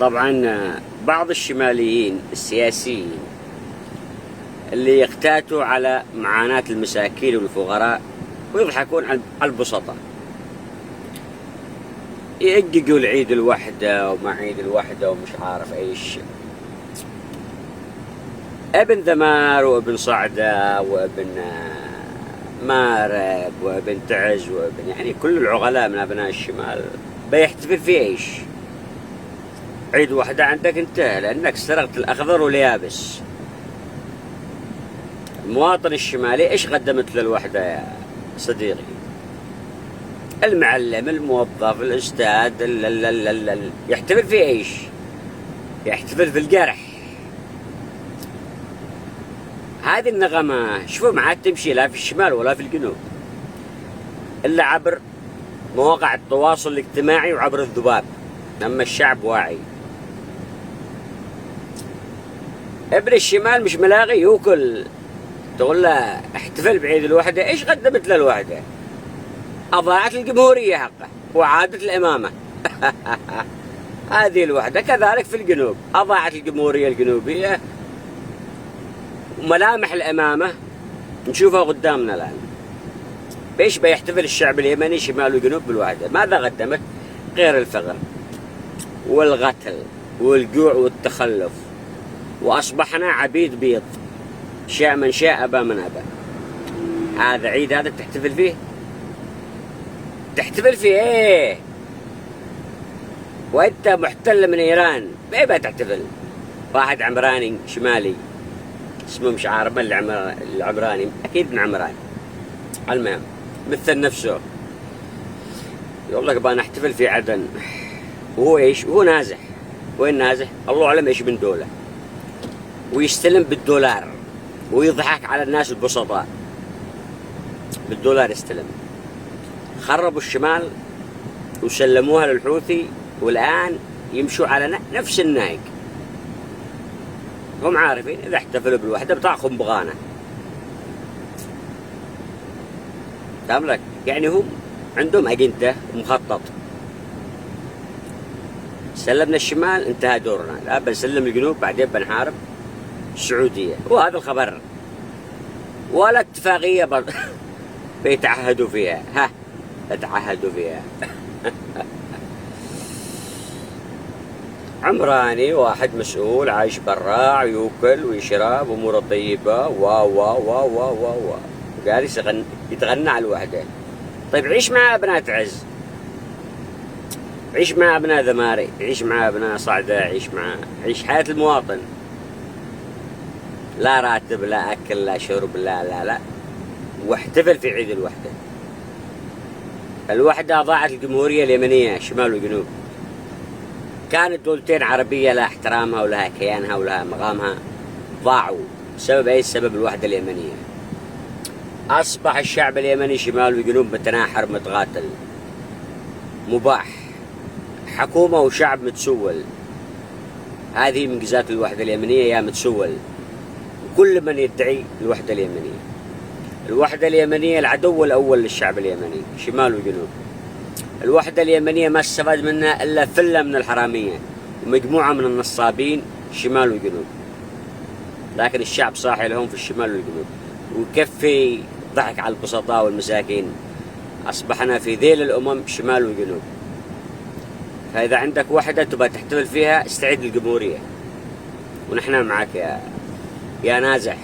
طبعا بعض الشماليين السياسيين اللي يقتاتوا على معاناة المساكين والفقراء ويضحكون على البسطاء، يأججوا العيد الوحدة وما عيد الوحدة ومش عارف ايش. ابن ذمار وابن صعدة وابن مارب وابن تعز وابن يعني كل العقلاء من ابناء الشمال بيحتفل في ايش؟ عيد وحدة عندك انتهى لانك سرقت الاخضر واليابس. المواطن الشمالي ايش قدمت للوحدة يا صديقي؟ المعلم، الموظف، الاستاذ، يحتفل في ايش؟ يحتفل في الجرح. هذه النغمة شوفوا ما عاد تمشي لا في الشمال ولا في الجنوب الا عبر مواقع التواصل الاجتماعي وعبر الذباب. اما الشعب واعي. ابن الشمال مش ملاغي يوكل تقول له احتفل بعيد الوحدة. ايش قدمت للوحدة؟ اضاعت الجمهورية حقه وعادت الامامة. هذه الوحدة. كذلك في الجنوب اضاعت الجمهورية الجنوبية وملامح الامامة نشوفها قدامنا الان. بايش بيحتفل الشعب اليمني شمال وجنوب بالوحدة؟ ماذا قدمت غير الفقر والقتل والجوع والتخلف، واصبحنا عبيد بيض، شاء من شاء ابى من ابى. هذا عيد هذا تحتفل فيه؟ تحتفل فيه ايه؟ وانت محتل من ايران بايه تحتفل؟ واحد عمراني شمالي اسمه مش عارف من العمراني، اكيد من عمران، المهم مثل نفسه يقول لك بقى نحتفل في عدن. وهو ايش؟ وهو نازح. وين نازح؟ الله اعلم ايش من دوله، ويستلم بالدولار ويضحك على الناس البسطاء. بالدولار يستلم. خربوا الشمال وسلموها للحوثي والآن يمشوا على نفس النهج. هم عارفين إذا احتفلوا بالوحدة بتاعهم بغانا. فاهم لك؟ يعني هم عندهم أجندة ومخطط. سلمنا الشمال انتهى دورنا، لا بنسلم الجنوب بعدين بنحارب السعودية. وهذا الخبر. ولا اتفاقية برضه بيتعهدوا فيها. ها يتعهدوا فيها. عمراني واحد مسؤول عايش براع يوكل ويشرب اموره طيبه و جالس يتغنى على الوحده. طيب عيش مع ابناء تعز، عيش مع ابناء ذماري، عيش مع ابناء صعدة، عيش حياة المواطن. لا راتب لا اكل لا شرب لا واحتفل في عيد الوحده. الوحده ضاعت الجمهوريه اليمنيه شمال وجنوب. كانت دولتين عربيه لها احترامها ولها كيانها ولها مقامها، ضاعوا بسبب ايش؟ سبب الوحده اليمنيه. اصبح الشعب اليمني شمال وجنوب متناحر متقاتل مباح، حكومه وشعب متسول. هذه من ميزات الوحده اليمنيه يا متسول. كل من يدعي الوحده اليمنيه. الوحده اليمنيه العدو الاول للشعب اليمني شمال وجنوب. الوحده اليمنيه ما استفاد منها الا فله من الحراميه ومجموعه من النصابين شمال وجنوب. لكن الشعب صاحي لهم في الشمال والجنوب، ويكفي ضحك على البسطاء والمساكين. اصبحنا في ذيل الامم شمال وجنوب. فاذا عندك وحده تبغى تحتفل فيها استعد للجمهوريه، ونحن معك يا نازح.